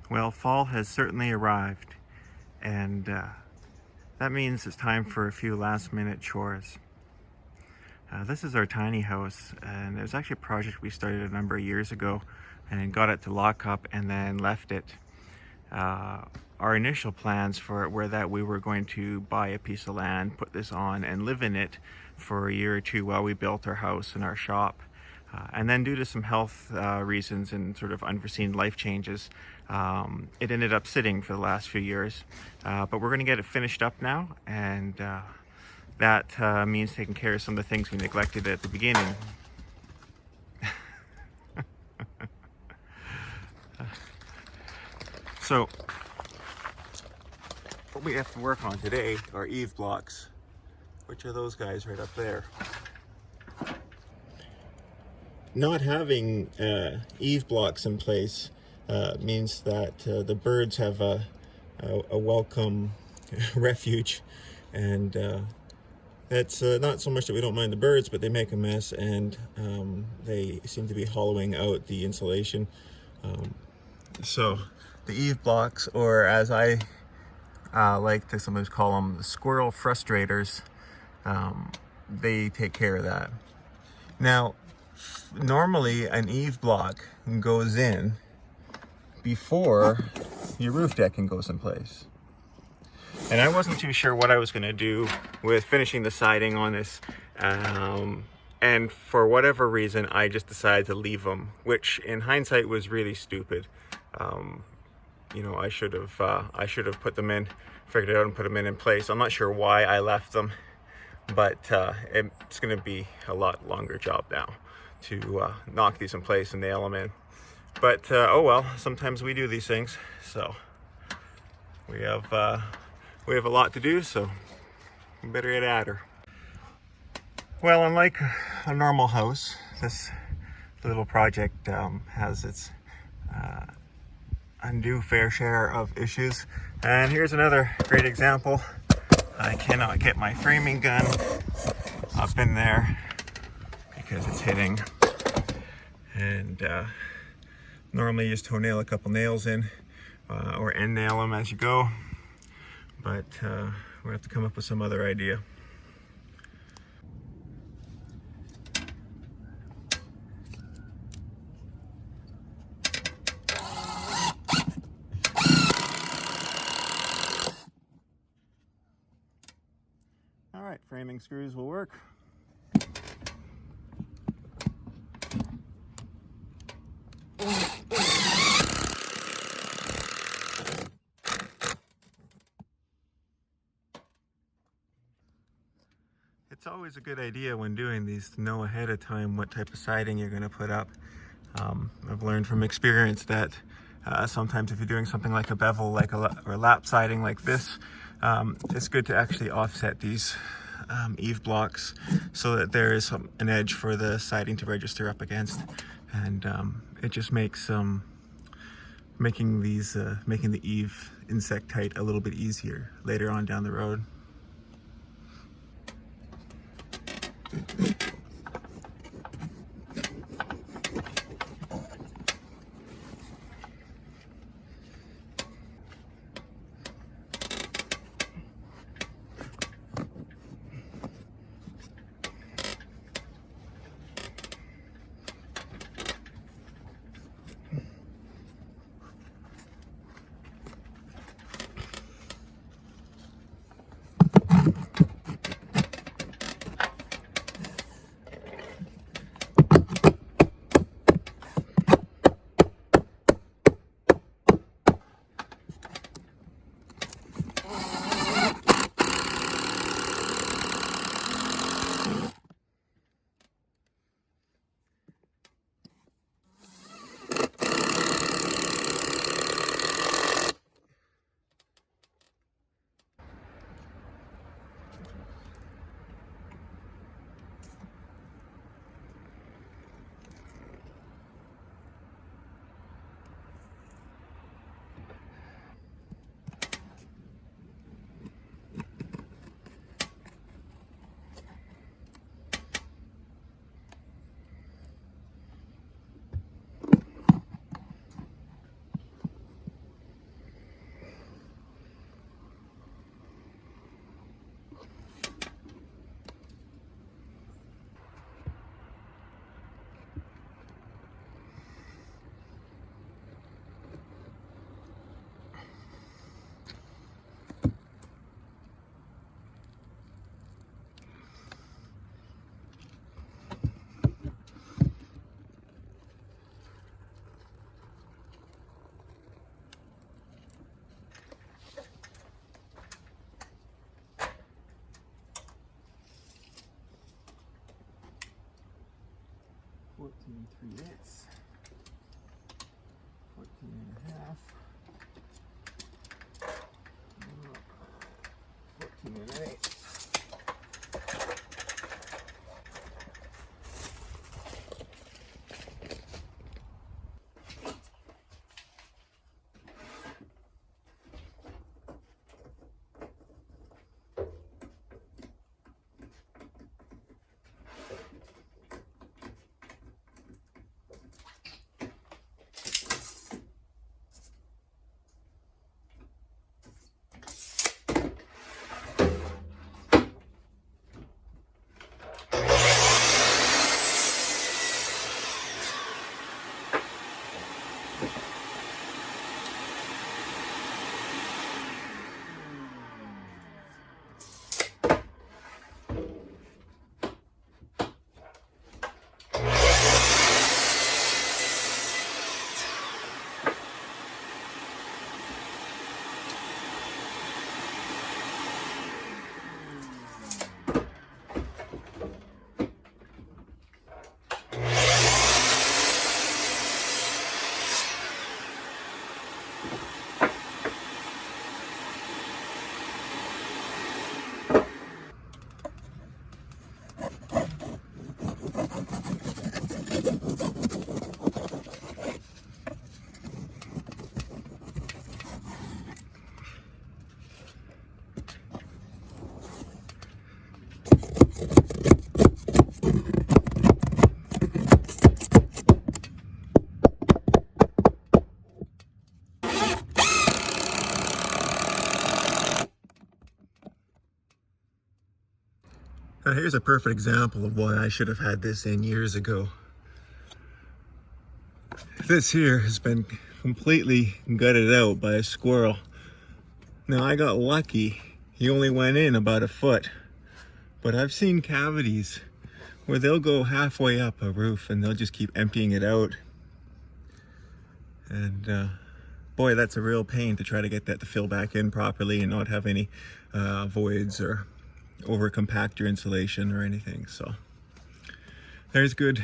Well, fall has certainly arrived, and that means it's time for a few last-minute chores. This is our tiny house, and it was actually a project we started a number of years ago and got it to lock up and then left it. Our initial plans for it were that we were going to buy a piece of land, put this on, and live in it for a year or two while we built our house and our shop. And then due to some health reasons and sort of unforeseen life changes, it ended up sitting for the last few years. But we're going to get it finished up now, and that means taking care of some of the things we neglected at the beginning. So what we have to work on today are eave blocks, which are those guys right up there. Not having eave blocks in place means that the birds have a welcome refuge, and it's not so much that we don't mind the birds, but they make a mess, and they seem to be hollowing out the insulation. So the eave blocks, or as I like to sometimes call them, the squirrel frustrators, they take care of that. Now, normally an eave block goes in before your roof decking goes in place. And I wasn't too sure what I was going to do with finishing the siding on this. And for whatever reason, I just decided to leave them, which in hindsight was really stupid. You know, I should have put them in, figured it out and put them in place. I'm not sure why I left them, but it's going to be a lot longer job now to knock these in place and nail them in. But oh well, sometimes we do these things. So we have a lot to do, so we better get at her. Well, unlike a normal house, this little project has its undue fair share of issues. And here's another great example. I cannot get my framing gun up in there because it's hitting. And normally you just toenail a couple nails in or end nail them as you go. But we'll have to come up with some other idea. All right, framing screws will work. It's always a good idea when doing these to know ahead of time what type of siding you're going to put up. I've learned from experience that sometimes if you're doing something like a bevel, like or lap siding like this, it's good to actually offset these eave blocks so that there is an edge for the siding to register up against, and it just makes making the eave insect tight a little bit easier later on down the road. 14 3/8, 14 1/2, 14 1/8. Now here's a perfect example of why I should have had this in years ago. This here has been completely gutted out by a squirrel. Now I got lucky, he only went in about a foot, but I've seen cavities where they'll go halfway up a roof and they'll just keep emptying it out. And boy, that's a real pain to try to get that to fill back in properly and not have any voids or over compact your insulation or anything. So there's good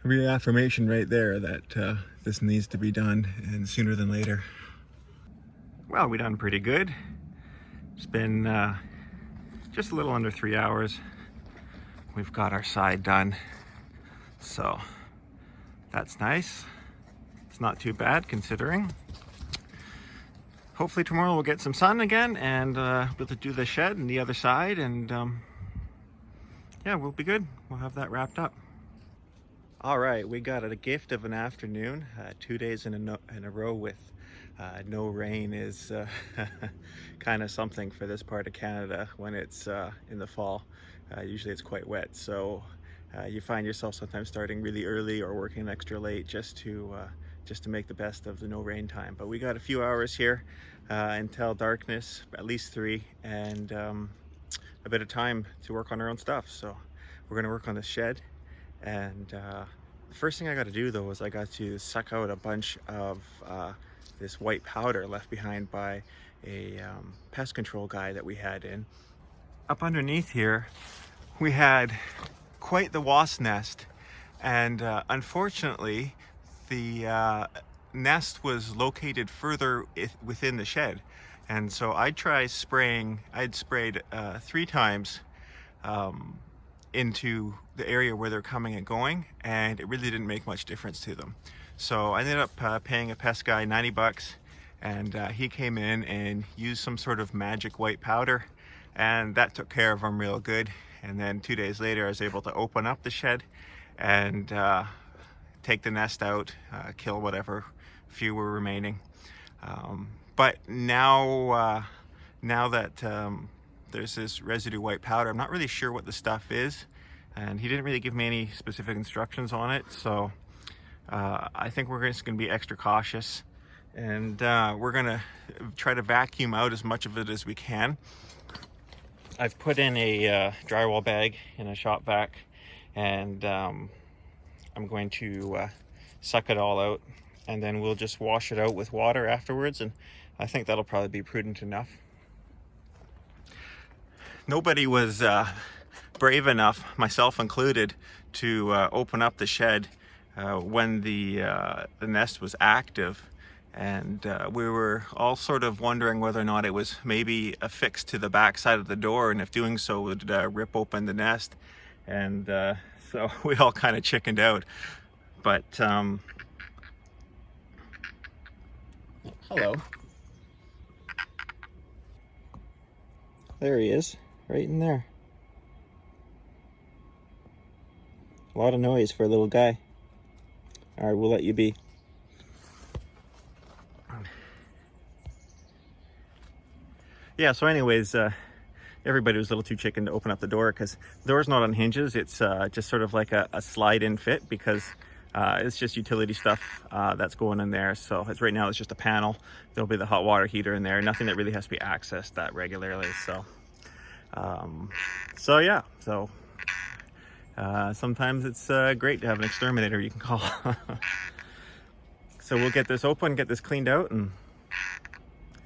reaffirmation right there that this needs to be done, and sooner than later. Well, we done pretty good. It's been just a little under 3 hours. We've got our side done, so that's nice. It's not too bad considering. Hopefully tomorrow we'll get some sun again and be able to do the shed and the other side, and yeah, we'll be good. We'll have that wrapped up. All right, we got a gift of an afternoon. 2 days in a row with no rain is kind of something for this part of Canada when it's in the fall. Usually it's quite wet, so you find yourself sometimes starting really early or working extra late just to make the best of the no rain time. But we got a few hours here until darkness, at least 3, and a bit of time to work on our own stuff. So we're gonna work on the shed, and the first thing I got to do though is I got to suck out a bunch of this white powder left behind by a pest control guy that we had in. Up underneath here we had quite the wasp nest, and unfortunately the nest was located further within the shed, and so I'd sprayed 3 times into the area where they're coming and going, and it really didn't make much difference to them. So I ended up paying a pest guy 90 bucks, and he came in and used some sort of magic white powder, and that took care of them real good. And then 2 days later I was able to open up the shed and take the nest out, kill whatever few were remaining. But now that there's this residue white powder, I'm not really sure what the stuff is, and he didn't really give me any specific instructions on it. So I think we're just going to be extra cautious, and we're going to try to vacuum out as much of it as we can. I've put in a drywall bag in a shop vac, and I'm going to suck it all out, and then we'll just wash it out with water afterwards, and I think that'll probably be prudent enough. Nobody was brave enough, myself included, to open up the shed when the nest was active. And we were all sort of wondering whether or not it was maybe affixed to the back side of the door, and if doing so would rip open the nest. And so we all kind of chickened out. But hello. There he is, right in there. A lot of noise for a little guy. All right, we'll let you be. Yeah, so anyways, everybody was a little too chicken to open up the door because the door's not on hinges. It's just sort of like a slide-in fit, because it's just utility stuff that's going in there. So as right now, it's just a panel. There'll be the hot water heater in there. Nothing that really has to be accessed that regularly. So, yeah. So sometimes it's great to have an exterminator you can call. So we'll get this open, get this cleaned out, and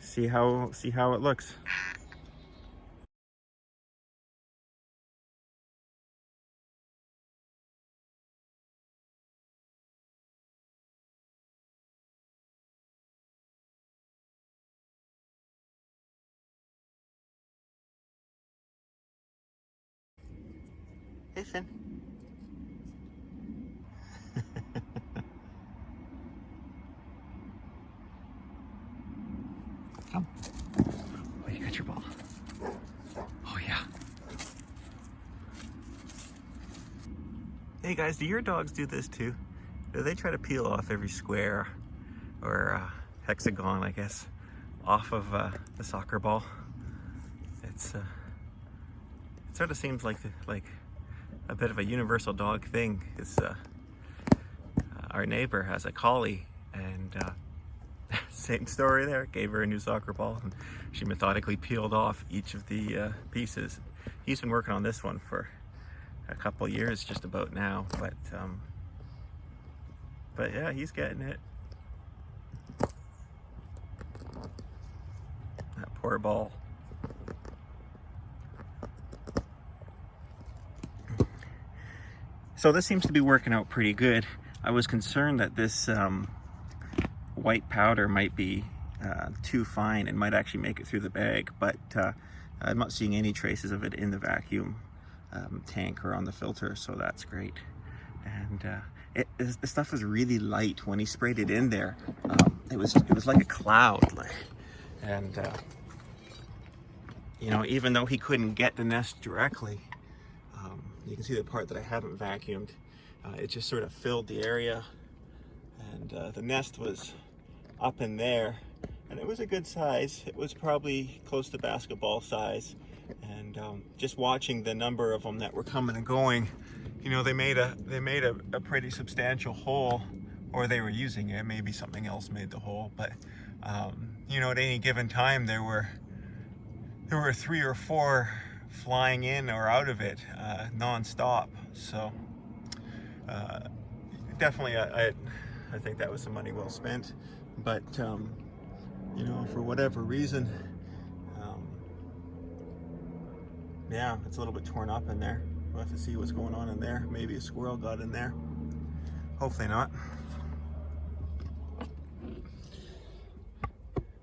see how it looks. Hey, Finn. Come. Oh, you got your ball. Oh, yeah. Hey, guys, do your dogs do this too? Do they try to peel off every square or hexagon, I guess, off of the soccer ball? It sort of seems like a bit of a universal dog thing, because our neighbor has a collie, and same story there. Gave her a new soccer ball, and she methodically peeled off each of the pieces. He's been working on this one for a couple years just about now, but yeah, he's getting it. That poor ball. So this seems to be working out pretty good. I was concerned that this white powder might be too fine and might actually make it through the bag, but I'm not seeing any traces of it in the vacuum tank or on the filter, so that's great. And the stuff is really light. When he sprayed it in there, it was like a cloud, and you know, even though he couldn't get the nest directly, you can see the part that I haven't vacuumed. It just sort of filled the area, and the nest was up in there, and it was a good size. It was probably close to basketball size, and just watching the number of them that were coming and going, you know, they made a pretty substantial hole, or they were using it. Maybe something else made the hole, but you know, at any given time there were 3 or 4 flying in or out of it non-stop. So definitely I think that was some money well spent, but you know, for whatever reason, yeah, it's a little bit torn up in there. We'll have to see what's going on in there. Maybe a squirrel got in there. Hopefully not.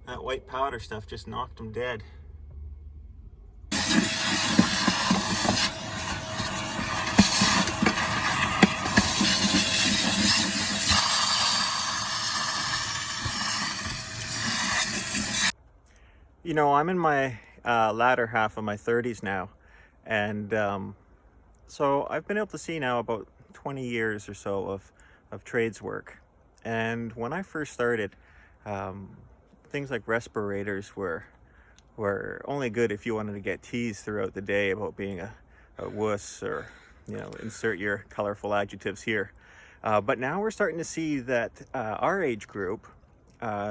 That white powder stuff just knocked him dead. You know, I'm in my latter half of my 30s now, and so I've been able to see now about 20 years or so of trades work. And when I first started, things like respirators were only good if you wanted to get teased throughout the day about being a wuss, or, you know, insert your colorful adjectives here. But now we're starting to see that our age group,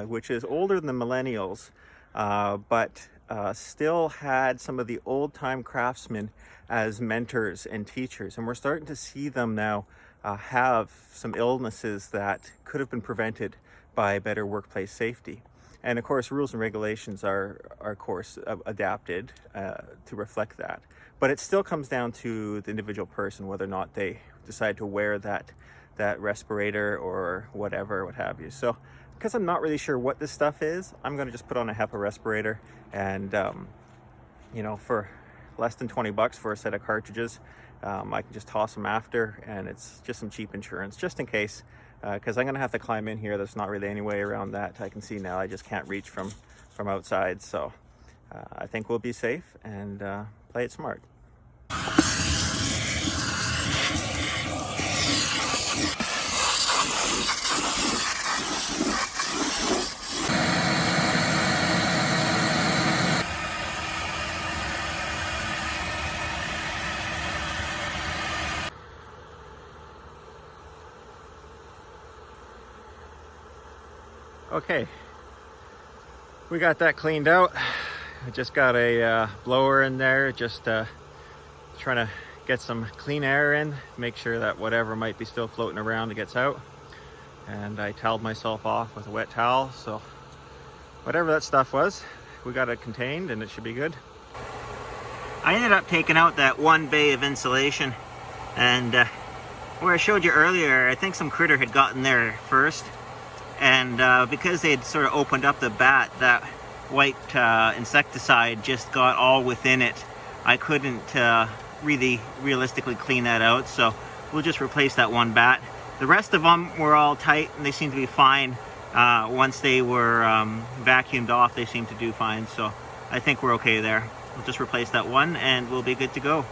which is older than the millennials, but still had some of the old-time craftsmen as mentors and teachers. And we're starting to see them now have some illnesses that could have been prevented by better workplace safety. And of course, rules and regulations are of course adapted to reflect that. But it still comes down to the individual person, whether or not they decide to wear that respirator or whatever, what have you. So because I'm not really sure what this stuff is, I'm going to just put on a HEPA respirator, and you know, for less than 20 bucks for a set of cartridges, I can just toss them after, and it's just some cheap insurance just in case, because I'm gonna have to climb in here. There's not really any way around that. I can see now I just can't reach from outside, so I think we'll be safe and play it smart. Okay, we got that cleaned out. I just got a blower in there, just trying to get some clean air in, make sure that whatever might be still floating around, it gets out. And I toweled myself off with a wet towel, so whatever that stuff was, we got it contained and it should be good. I ended up taking out that one bay of insulation, and where I showed you earlier, I think some critter had gotten there first. And because they had sort of opened up the bat, that white insecticide just got all within it. I couldn't really realistically clean that out, so we'll just replace that one bat. The rest of them were all tight and they seem to be fine. Once they were vacuumed off, they seemed to do fine, so I think we're okay there. We'll just replace that one and we'll be good to go.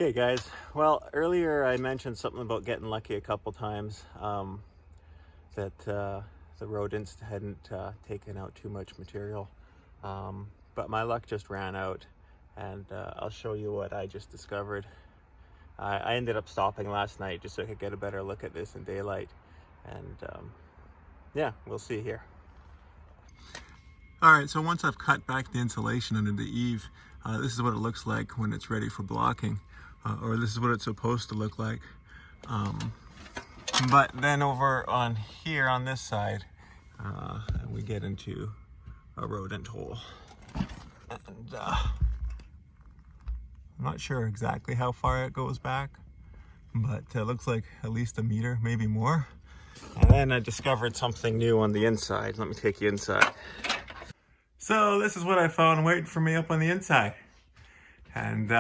Okay guys, well earlier I mentioned something about getting lucky a couple times, that the rodents hadn't taken out too much material, but my luck just ran out, and I'll show you what I just discovered. I ended up stopping last night just so I could get a better look at this in daylight, and yeah, we'll see here. All right, so once I've cut back the insulation under the eave, this is what it looks like when it's ready for blocking, or this is what it's supposed to look like. But then over on here on this side, we get into a rodent hole. And I'm not sure exactly how far it goes back, but it looks like at least a meter, maybe more. And then I discovered something new on the inside. Let me take you inside. So this is what I found waiting for me up on the inside. And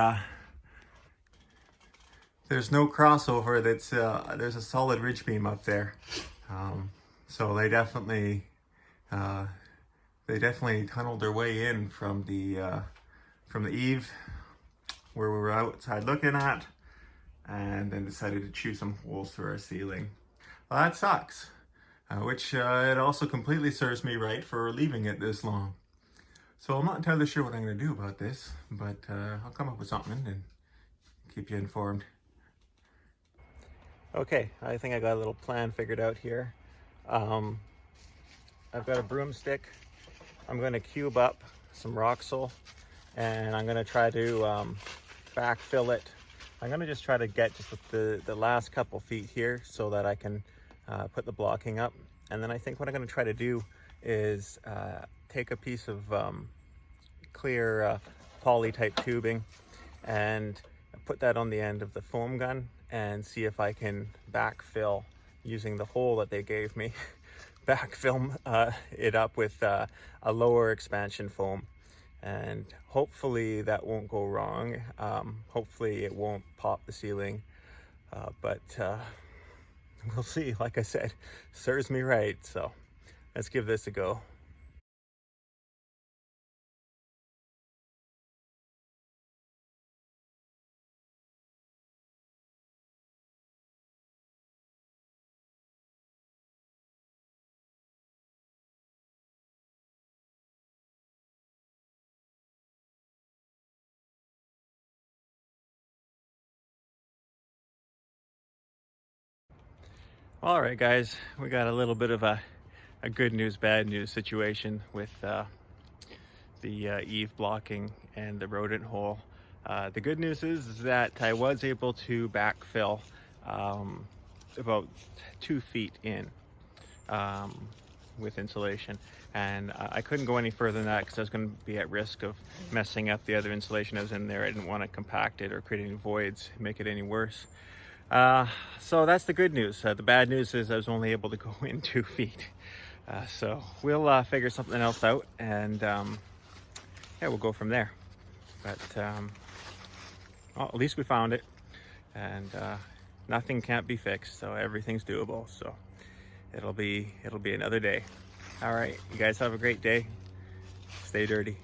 there's no crossover. There's a solid ridge beam up there. So they definitely tunneled their way in from the eave where we were outside looking at, and then decided to chew some holes through our ceiling. Well, that sucks. Which it also completely serves me right for leaving it this long. So I'm not entirely sure what I'm going to do about this, but I'll come up with something and keep you informed. Okay, I think I got a little plan figured out here. I've got a broomstick. I'm going to cube up some Roxol, and I'm going to try to backfill it. I'm going to just try to get just the last couple feet here so that I can put the blocking up. And then I think what I'm going to try to do is take a piece of clear poly type tubing and put that on the end of the foam gun and see if I can backfill using the hole that they gave me. Backfill it up with a lower expansion foam, and hopefully that won't go wrong. Hopefully it won't pop the ceiling, but we'll see. Like I said, serves me right, so let's give this a go. All right, guys, we got a little bit of a good news, bad news situation with the eave blocking and the rodent hole. The good news is that I was able to backfill about 2 feet in with insulation, and I couldn't go any further than that because I was going to be at risk of messing up the other insulation that was in there. I didn't want to compact it or create any voids, make it any worse. So that's the good news. The bad news is I was only able to go in 2 feet. So we'll figure something else out, and yeah, we'll go from there. But well, at least we found it, and nothing can't be fixed, so everything's doable. So it'll be another day. All right, you guys have a great day. Stay dirty.